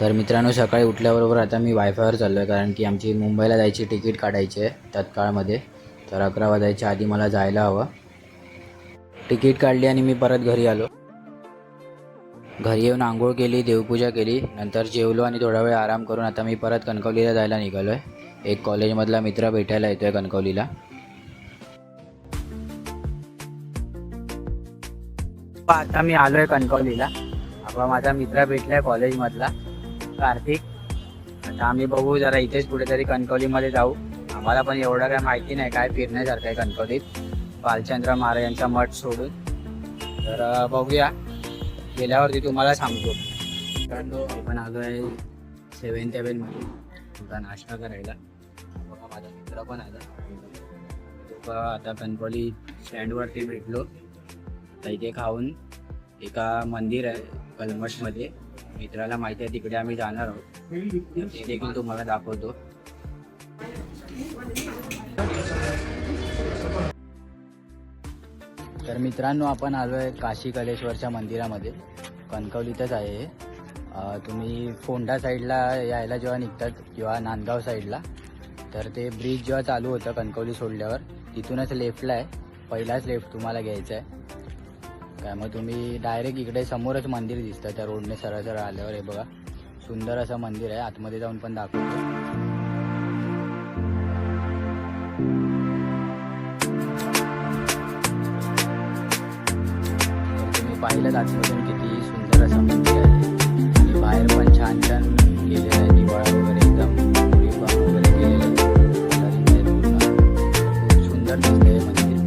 तर मित्रांनो, सकाळी उठल्याबरोबर आता मी वायफायवर चाललो आहे, कारण की आमची मुंबईला जायची तिकीट काढायची आहे तत्काळमध्ये. तर 11 वाजायच्या आधी मला जायला हवं. तिकीट काढली आणि मी परत घरी आलो. घरी येऊन आंघोळ केली, देवपूजा केली, नंतर जेवलो आणि थोडा वेळ आराम करून आता मी परत कणकवलीला जायला निघालो आहे. एक कॉलेजमधला मित्र भेटायला येतो आहे कणकवलीला. आता मी आलो आहे कणकवलीला. आता माझा मित्र भेटलाय कॉलेजमधला, कार्तिक. आता आम्ही बघू, जरा इथेच कुठेतरी कणकवलीमध्ये जाऊ. आम्हाला पण एवढं काय माहिती नाही काय फिरण्यासारखं आहे कणकवलीत, बालचंद्र महाराजांचा मठ सोडून. तर बघूया, गेल्यावरती तुम्हाला सांगतो. कारण आपण आलो आहे 7th हेव्हनमध्ये तुमचा नाश्ता करायला. बघा, माझा मित्र पण आला. आता कणकवली स्टँडवरती भेटलो. तर इथे खाऊन एका मंदिर आहे कलमशमध्ये, मित्राला माहिती आहे, तिकडे आम्ही जाणार आहोत. ते देखील तुम्हाला दाखवतो. तर मित्रांनो, आपण आलो आहे काशी कलेश्वरच्या मंदिरामध्ये. कणकवलीतच आहे. तुम्ही फोंडा साईडला यायला जेव्हा निघतात किंवा नांदगाव साईडला, तर ते ब्रिज जेव्हा चालू होतं कणकवली सोडल्यावर, तिथूनच लेफ्टला आहे. पहिलाच लेफ्ट तुम्हाला घ्यायचा आहे. काय मग तुम्ही डायरेक्ट इकडे समोरच मंदिर दिसतं, त्या रोडने सरळ सरळ आल्यावर. हे बघा, सुंदर असं मंदिर आहे. आतमध्ये जाऊन पण दाखवतो. तुम्ही पाहिलं आतमधून किती सुंदर असं मंदिर आहे. आणि बाहेर पण छान छान केलेलं आहे, दिवाळा वगैरे एकदम वगैरे केलेलं आहे. खूप सुंदर दिसतंय हे मंदिर.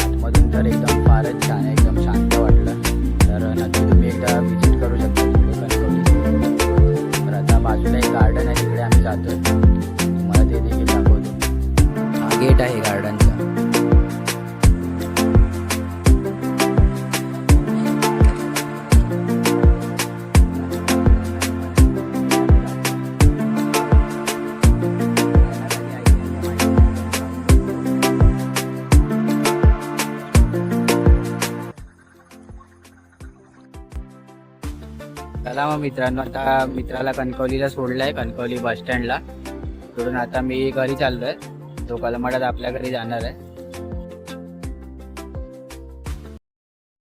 आतमधून तर एकदम फारच छान आहे, एकदम शांत वाटलं. तर नक्की तुम्ही एकदा विजिट करू शकता तिकडे कणकवली. तर आता बाजूला एक गार्डन आहे, तिकडे आम्ही जातोय. तुम्हाला ते देखील दाखवतो. हा गेट आहे गार्डनचा. चला मग मित्रांनो, आता मित्राला कणकवलीला सोडलंय, कणकवली बस स्टँडला. तिकडून आता मी घरी चाललोय. तो कलमडात आपल्या घरी जाणार आहे.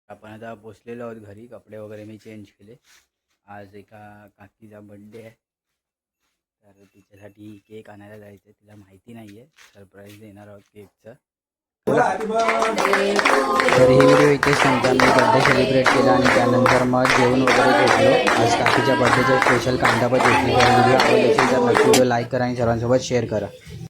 आपण आता पोचलेलो आहोत घरी. कपडे वगैरे मी चेंज केले. आज एका काकीचा बड्डे आहे, तर तिच्यासाठी केक आणायला जायचं. तिला माहिती नाही आहे, सरप्राईज देणार आहोत केकचं. तर ही व्हिडिओ इथेच सांगता. मी बड्डे सेलिब्रेट केला आणि त्यानंतर मग जेवण वगैरे घेतलो. आज काकीच्या बड्डेचं स्पेशल कांदा भजी घेतली. तर व्हिडिओ आवडला असेल तर नक्की व्हिडिओ लाईक करा आणि सर्वांसोबत शेअर करा.